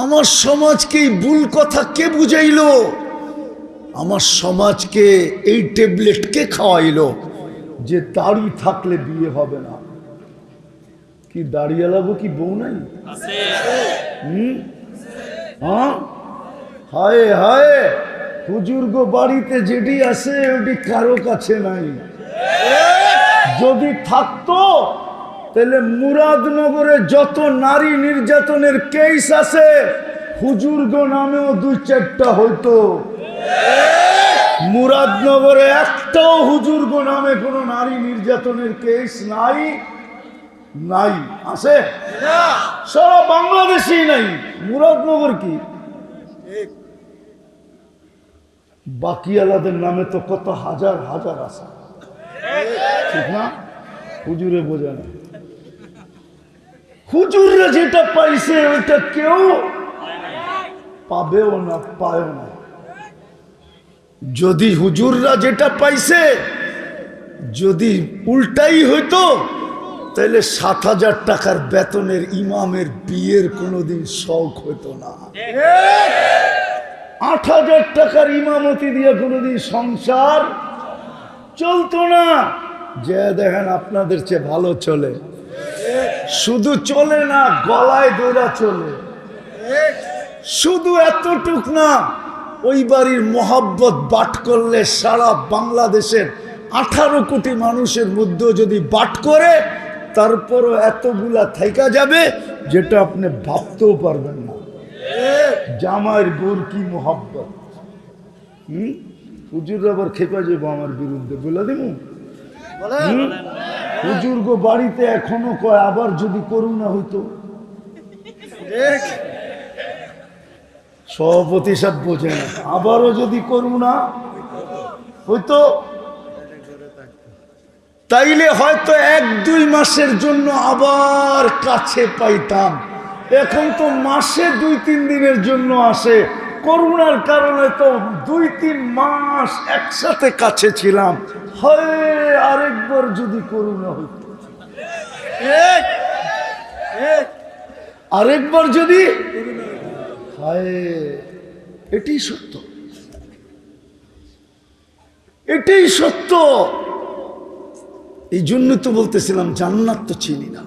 S2: আমার সমাজকে এই ভুল কথা কে বুঝাইলো? আমার সমাজকে এই ট্যাবলেট কে খাওয়াইলো যে দাড়ি থাকলে বিয়ে হবে না? কি দাড়ি এলাবো কি বউ নাই? হ্যাঁ, হায় হায়, হুজুর্গ বাড়িতে যেটি আছে ওটি কারো কাছে নাই। যদি থাকতো তাহলে মুরাদনগরে যত নারী নির্যাতনের কেস আছে হুজুর্গ নামেও 2-4টা হইতো। মুরাদনগরে একটাও হুজুর্গ নামে কোনো নারী নির্যাতনের কেস নাই। নাই আছে? সারা বাংলাদেশেই নাই। মুরাদনগর কি, বাকিওয়ালাদের নামে তো কত হাজার হাজার আছে, ঠিক না? হুজুরে বোঝে না। হুজুররা যেটা পাইছে ওইটা কেউ পাবেও না, পায়ও না। যদি হুজুররা যেটা পাইছে যদি উল্টাই হইতো তাহলে 7,000 টাকার বেতনের ইমামের বিয়ের কোনোদিন শখ হইতো না। 8,000 টাকার ইমামতি দিয়ে কোনোদিন সংসার চলতো না। যে দেখেন আপনাদের চেয়ে ভালো চলে, শুধু চলে না গলায় দৌড়া চলে। শুধু এতটুক না, ওই বাড়ির মোহাব্বত বাট করলে সারা বাংলাদেশের 18 কোটি মানুষের মধ্যে যদি বাট করে তারপরও এতগুলা থাইকা যাবে যেটা আপনি ভাবতেও পারবেন না। জামাইয়ের গোর কি মোহাব্বত। হুজুর আবার খেপা যাবো আমার বিরুদ্ধে বলে দেব। হুজুর গো বাড়িতে এখনো কয় আবার যদি করুণা হইতো। সভাপতি সব বোঝে না, আবারও যদি করুণা হইতো তাইলে হয়তো 1-2 মাসের জন্য আবার কাছে পাইতাম। এখন তো মাসে 2-3 দিনের জন্য আসে। করোনার কারণে তো 2-3 মাস একসাথে কাছে ছিলাম। হয় আরেকবার যদি করোনা হইতো, আরেকবার যদি হয়। এটাই সত্য, এটাই সত্য। এই জন্য তো বলতেছিলাম জান্নাত তো চিনি না,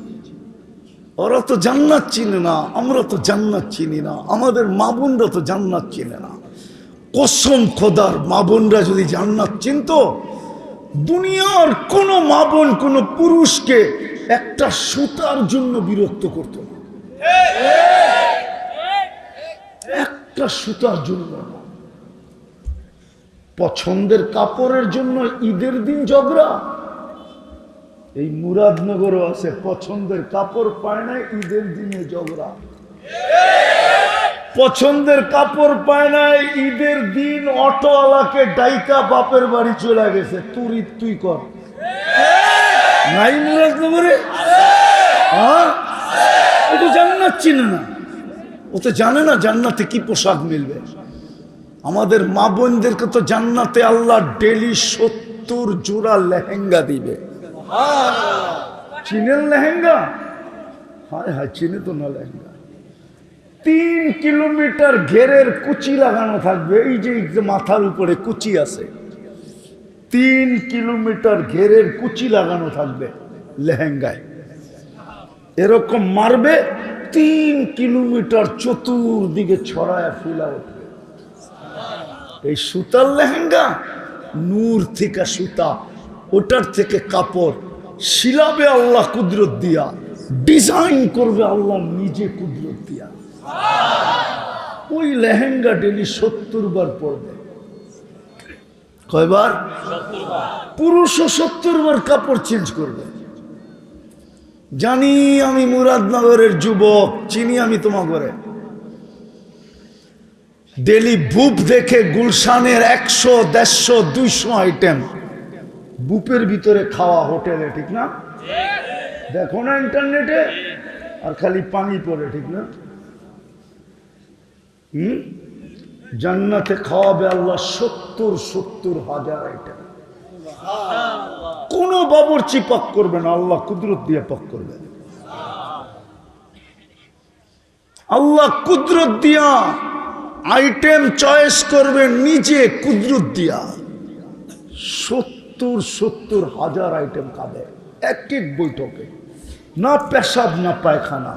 S2: ওরা তো জান্নাত চিনে না, আমরা তো জান্নাত চিনি না, আমাদের মা বোনরা তো জান্নাত চিনে না। কসম খোদার, মা বোনরা যদি জান্নাত চিনতো, দুনিয়ার কোনো মা বোন কোনো পুরুষকে একটা সুতার জন্য বিরক্ত করতো না। একটা সুতার জন্য। পছন্দের কাপড়ের জন্য ঈদের দিন ঝগড়া। এই মুরাদনগরও আছে, পছন্দের কাপড় পায় না ঈদের দিনে ঝগড়া। পছন্দের কাপড় পায় না ঈদের দিন অটোওয়ালাকে ডাইকা বাপের বাড়ি চলে গেছে, তুই কর। নাই মুরাদনগরে? হ্যাঁ, ও তো জান্নাত চিনে না, ও তো জানে না জান্নাতে কি পোশাক মিলবে। আমাদের মা বোনদেরকে তো জান্নাতে আল্লাহ ডেলি 70 জোড়া লেহেঙ্গা দিবে। চিনেন লেহেঙ্গা? হায় হায়, চিনে তো না লেহেঙ্গা। 3 কিলোমিটার ঘেরের কুচি লাগানো থাকবে। এই যে মাথার উপরে কুচি আছে, 3 কিলোমিটার ঘেরের কুচি লাগানো থাকবে লেহেঙ্গায়। এরকম মারবে, 3 কিলোমিটার চতুর্দিকে ছড়ায় ফুলা উঠবে। এই সুতার লেহেঙ্গা, নূর থেকে সুতা, ওটার থেকে কাপড় শিলাবে আল্লাহ কুদরত দিয়া, ডিজাইন করবে আল্লাহ নিজে কুদরত দিয়া। ওই লেহেঙ্গা ডেলি 70 বার পরবে। কয়বার? পুরুষও 70 বার কাপড় চেঞ্জ করবে। জানি আমি মুরাদনগরের যুবক, চিনি আমি তোমাকে। ডেলি বুপ দেখে গুলশানের 100, 150, 200 আইটেম বুপের ভিতরে খাওয়া হোটেলে, ঠিক না? দেখো না ইন্টারনেটে, আর খালি পানি পড়ে, ঠিক না? জান্নাতে খাওয়াবে আল্লাহ 70 হাজার আইটেম। কোন বাবুর্চি পাক করবে না, আল্লাহ কুদরত দিয়ে পাক করবে। আল্লাহ কুদরত দিয়া আইটেম চয়েস করবে নিজে কুদরত দিয়া 70,000 আইটেম খাবে এক এক বৈঠকে, না পেশাব না পায়খানা,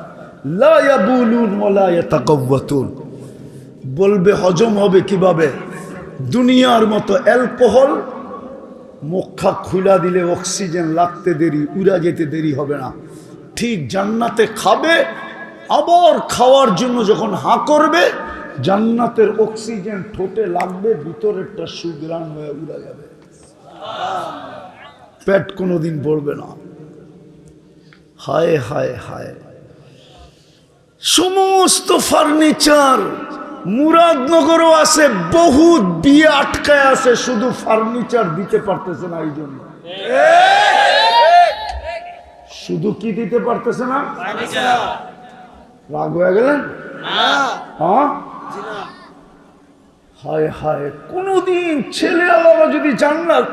S2: লা ইয়াবুলুন ওয়ালা ইয়াতাকাওয়াতুন। বলবে হজম হবে কিভাবে? দুনিয়ার মতো অ্যালকোহল মুখা খুলা দিলে অক্সিজেন লাগতে দেরি, উড়া যেতে দেরি হবে না। ঠিক জান্নাতে খাবে, আবার খাওয়ার জন্য যখন হাঁ করবে জান্নাতের অক্সিজেন ঠোঁটে লাগবে, ভিতরেরটা সুগ্রাণ হয়ে উড়া যাবে, পেট কোনোদিন পড়বে না। হায় হায় হায়, সমস্ত ফার্নিচার মুরাদনগরও আছে, বহুত বিয়ে আটকায় আছে, শুধু ফার্নিচার দিতে পারতেছে না। এই জন্য শুধু কি দিতে পারতেছে না? রাগ হয়ে গেলেন? হ্যাঁ, হায় হায়, কোনদিন ছেলে আলাদা যদি জান্নাত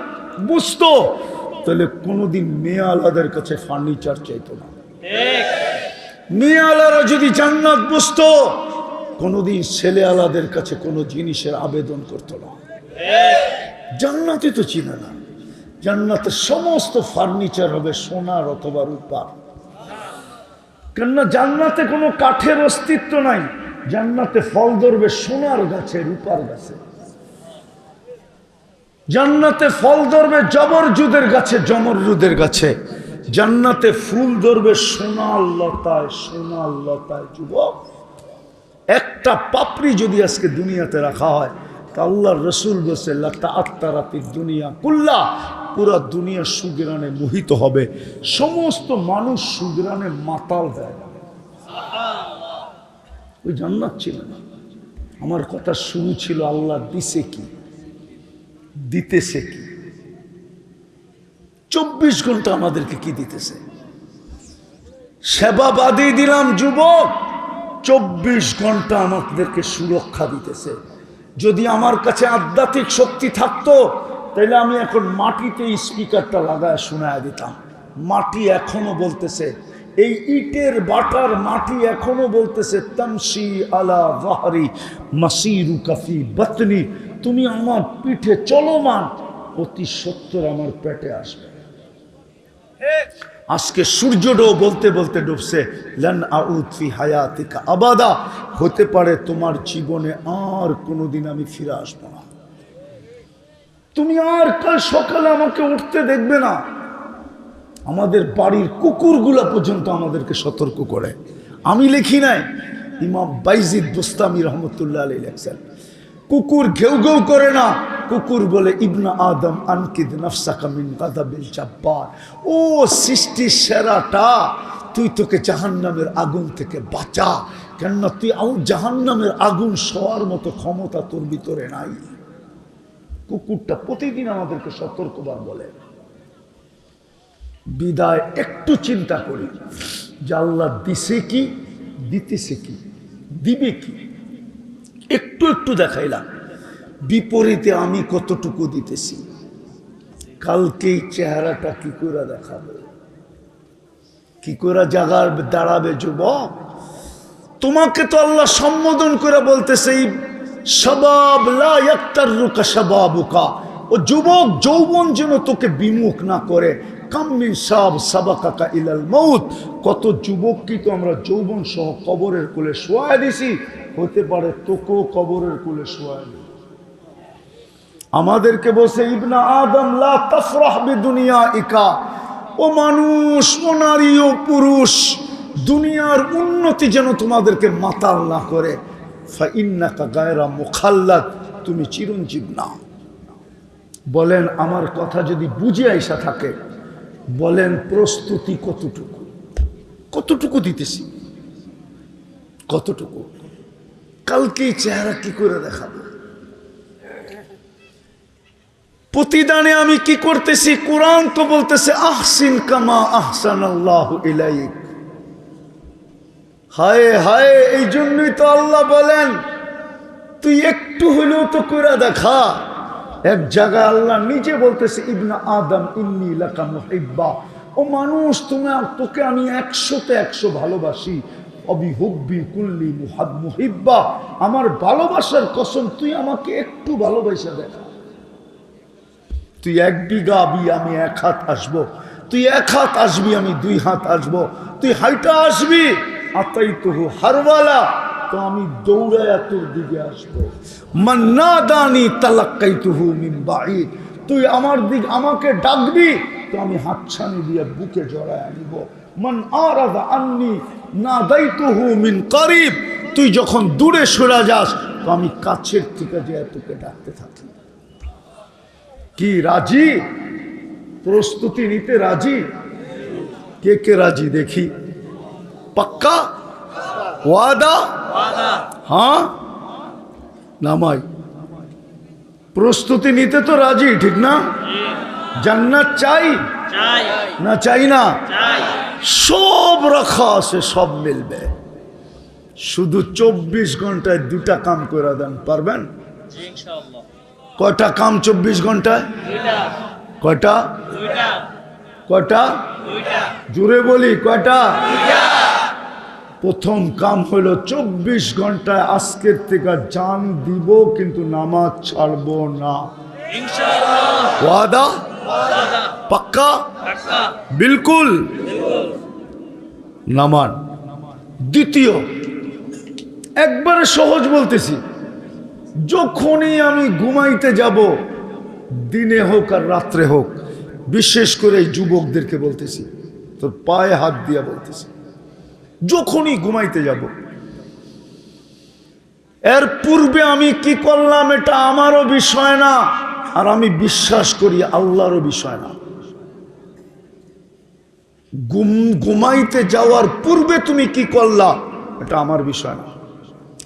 S2: বুঝতো তাহলে কোনদিন মেয়ে আলাদের কাছে ফার্নিচার চাইতো না। মেয়ে আলারা যদি জান্নাত বুঝতো কোনদিন ছেলে আলাদের কাছে কোনো জিনিসের আবেদন করতো না। জান্নাতে তো চিনে না, জান্নাতের সমস্ত ফার্নিচার হবে সোনার অথবা রূপার। কেননা জান্নাতে কোনো কাঠের অস্তিত্ব নাই, জান্নাতে ফল ধরবে সোনার গাছে, রূপার গাছে। জান্নাতে ফল ধরবে জবরজুদের গাছে, জমরজুদের গাছে। জান্নাতে ফুল ধরবে সোনার লতায়, সোনার লতায়। যুবক, একটা পাপড়ি যদি আজকে দুনিয়াতে রাখা হয় তা আল্লাহর রসুল বলছে লাতা আত্মারাতির দুনিয়া কুল্লা, পুরা দুনিয়া সুগ্রানে মোহিত হবে, সমস্ত মানুষ সুগ্রানে মাতাল হয়ে যাবে। ওই জান্নাত ছিল না। আমার কথা শুরু ছিল আল্লাহ দিছে কি, দিতেছে কি। 24 ঘন্টা আমাদেরকে কি দিতেছে? সেবা বাদই দিলাম যুবক, 24 ঘন্টা আমাদেরকে সুরক্ষা দিতেছে। যদি আমার কাছে আধ্যাত্মিক শক্তি থাকতো তাহলে আমি এখন মাটিতে স্পিকারটা লাগায় শোনায় দিতাম। মাটি এখনো বলতেছে, এই ইটের বাটার মাটি এখনো বলতেছে তামশি আলা যাহরি মাসিরুকা ফি বাতনি, তুমি আমার পিঠে চলমান, অতি সত্তর আমার পেটে আসবে। আজকে সূর্যটাও বলতে বলতে ডুবছে লান আউদ ফি হায়াতিকা আবাদা, হতে পারে তোমার জীবনে আর কোনোদিন আমি ফিরে আসবো না, তুমি আর কাল সকালে আমাকে উঠতে দেখবে না। আমাদের বাড়ির কুকুরগুলা পর্যন্ত আমাদেরকে সতর্ক করে। আমি লিখি নাই, ইমাম বাইজিদ বুস্তামি রহমতুল্লাহ আলাইহি লেখছেন, কুকুর ঘেউ ঘেউ করে না, কুকুর বলে ইবনা আদম আনকিদ নাফসাকা মিন গাদাবিল জাব্বার, ও সৃষ্টির সেরাটা, তুই তোকে জাহান্নামের আগুন থেকে বাঁচা, কেননা তুই জাহান্নামের আগুন সওয়ার মতো ক্ষমতা তোর ভিতরে নাই। কুকুরটা প্রতিদিন আমাদেরকে সতর্কবার বলে। বিদায় একটু চিন্তা করি যে আল্লাহ দিছে কি, দিতেছে কি, দিবে কি, একটু একটু দেখাইলাম। বিপরীতে আমি কতটুকু দিতেছি, কালকেই চেহারাটা কি করে দেখাবে, কি করে জাগার দাঁড়াবে। যুবক, তোমাকে তো আল্লাহ সম্বোধন করে বলতেছে শাবাব লা ইয়াক্তারুকা শাবাবুকা, ও যুবক যৌবন যেন তোকে বিমুখ না করে। কাম মিন শাব সাবাকাকা ইলাল মউত, কত যুবক কি তো আমরা যৌবন সহ কবরের কোলে শোয়ায় দিছি, হতে পারে তোকেও কবরের কোলে শোয়ায় দিই। আমাদেরকে বলছে ইবনা আদম লা তাফরাহ বিদুনিয়াইকা, ও মানুষ, ও নারী, ও পুরুষ, দুনিয়ার উন্নতি যেন তোমাদেরকে মাতাল না করে। ফাইন্নাকা গায়রা মুখাল্লাদ, তুমি চিরঞ্জীব না। বলেন আমার কথা যদি বুঝে আইসা থাকে, বলেন প্রস্তুতি কতটুকু, কতটুকু দিতেছি, কতটুকু? কালকেই চেহারা কি করে দেখাবো? প্রতিদানে আমি কি করতেছি? কোরআন তো বলতেছে আহসিন কামা আহসানাল্লাহু ইলাইক। হায় হায়, এই জন্যই তো আল্লাহ বলেন তুই একটু হইলেও তো করে দেখা। এক জায়গায় আল্লাহ নিজে বলতেছে ইবনা আদম ইন্নী লাকা মুহিব্বা, ও মানুষ, তোকে আমি 100-তে 100 ভালোবাসি। অবিহুব্বি কুল্লি মুহিব্বা, আমার ভালোবাসার কসম তুই আমাকে একটু ভালোবাসা দেখা। তুই 1 বিঘা আবি, আমি 1 হাত আসবো, তুই 1 হাত আসবি, আমি 2 হাত আসবো, তুই হাইটা আসবি আতাইতুহু হারওয়ালা, তো আমি দৌড়ায়া তোর দিকে আসবো। মান্নাদানি তালাক্কাইতুহু মিন বাঈদ, তুই আমাকে ডাকবি তো আমি হাতছানি দিয়ে বুকে জড়ায় আনিব। মান আরাদা আন্নি নাদাইতুহু মিন করিব, তুই যখন দূরে সরে যাস তো আমি কাছের থেকে যে তোকে ডাকতে থাকি। কি রাজি? প্রস্তুতি নিতে রাজি? কে কে রাজি দেখি? পাক্কা ওয়াদা? হ্যাঁ নামাই। প্রস্তুতি নিতে তো রাজি, ঠিক না? জান্নাত চাই না চাই না? সব রাখা আছে, সব মিলবে, শুধু 24 ঘন্টায় 2টা কাম করে দেন। পারবেন? কয়টা কাম 24 ঘন্টায়? কয়টা? কয়টা? জোরে বলি কয়টা? প্রথম কাম হলো 24 ঘন্টায় আজকের থেকে জান দিব, কিন্তু নামাজ ছাড়বো না। ওয়াদা? পাক্কা? বিলকুল নামান। দ্বিতীয়, একবারে সহজ বলতেছি, যখনই আমি ঘুমাইতে যাব, দিনে হোক আর রাত্রে হোক, বিশেষ করে এই যুবকদেরকে বলতেছি, তোর পায়ে হাত দিয়া বলতেছি, যখনই ঘুমাইতে যাব, এর পূর্বে আমি কি করলাম এটা আমারও বিষয় না, আর আমি বিশ্বাস করি আল্লাহরও বিষয় না। ঘুমাইতে যাওয়ার পূর্বে তুমি কি করলা এটা আমার বিষয় না।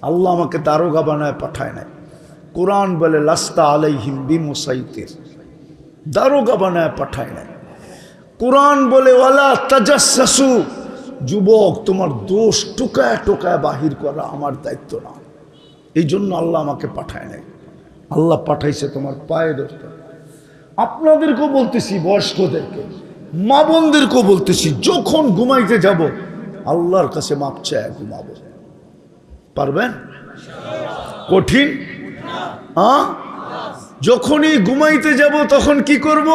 S2: আল্লাহ আমাকে দারোগা বানায় পাঠায় নাই। কোরআন বলে লাস্তা আলাইহিম বিমুসাইতির, দারোগা বানায় পাঠায় নাই। কোরআন বলে ওয়ালা তাজাসসু, যুবক তোমার দোষ টোকায় টোকায় বাহির করা আমার দায়িত্ব না। এই জন্য আল্লাহ আমাকে পাঠায় নাই। আল্লাহ পাঠাইছে তোমার পায়ে ধরতে। আপনাদেরকেও বলতেছি, বয়স্কদেরকে, মা বোনদেরকেও বলতেছি, যখন ঘুমাইতে যাব আল্লাহর কাছে মাপ চায় ঘুমাবো। পারবেন? কঠিন? যখনই ঘুমাইতে যাব তখন কি করব?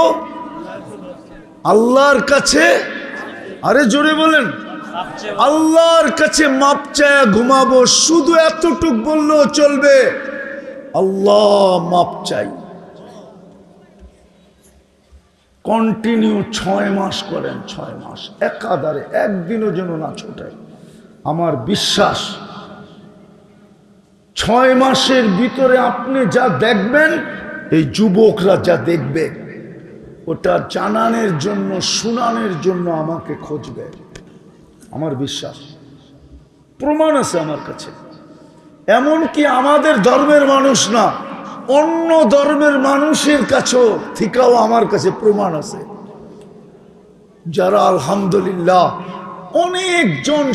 S2: আল্লাহর কাছে, আরে জোরে বলেন, আল্লাহর কাছে মাপ চায় ঘুমাবো। শুধু এতটুক বললেও চলবে, আল্লাহ মাপ চাই। কন্টিনিউ 6 মাস করেন, 6 মাস একাধারে, একদিনও যেন না ছোটায়। আমার বিশ্বাস 6 মাসের ভিতরে আপনি যা দেখবেন, এই যুবকরা যা দেখবে, ওটা জানানোর জন্য, শুনানোর জন্য আমাকে খুঁজবে। আমার বিশ্বাস, প্রমাণ আছে আমার কাছে। এমনকি আমাদের ধর্মের মানুষ না, অন্য ধর্মের মানুষের কাছেও থেকেও আমার কাছে প্রমাণ আছে, যারা আলহামদুলিল্লাহ অনেকজন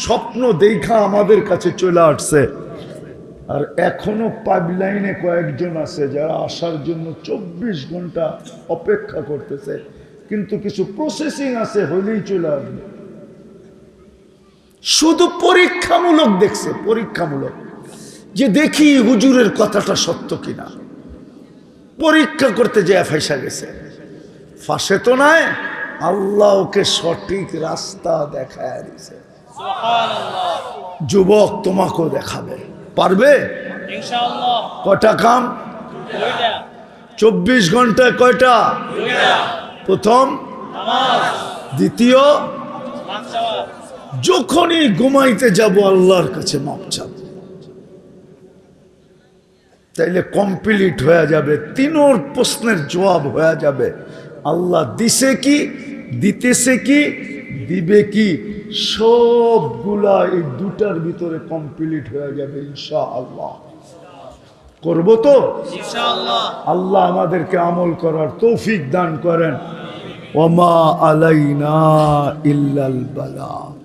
S2: স্বপ্ন দেখা আমাদের কাছে চলে আসছে, আর এখনো পাইপলাইনে কয়েকজন আছে যারা আসার জন্য 24 ঘন্টা অপেক্ষা করতেছে, কিন্তু কিছু প্রসেসিং আছে, হইলেই চলে আসবে। শুধু পরীক্ষামূলক দেখছে, পরীক্ষামূলক, যে দেখি হুজুরের কথাটা সত্য কিনা। পরীক্ষা করতে যে ফাঁসা গেছে, ফাঁসে তো নাই, আল্লাহ ওকে সঠিক রাস্তা দেখায় দিয়েছে। যুবক তোমাকেও দেখাবে, পারবে ইনশাআল্লাহ। কয়টা কাম? 24 ঘন্টায় কয়টা? প্রথম নামাজ, দ্বিতীয় যখনই ঘুমাইতে যাব আল্লাহর কাছে মাপ চাব, তাইলে কমপ্লিট হয়ে যাবে। 3 প্রশ্নের জবাব হয়ে যাবে। আল্লাহ দিছে কি, দিতেছে কি, দিবে কি, সবগুলা এই 2টার ভিতরে কমপ্লিট হয়ে যাবে ইনশাআল্লাহ। করব তো ইনশাআল্লাহ। আল্লাহ আমাদেরকে আমল করার তৌফিক দান করেন। ওমা আলাইনা ইল্লাল বালাগ।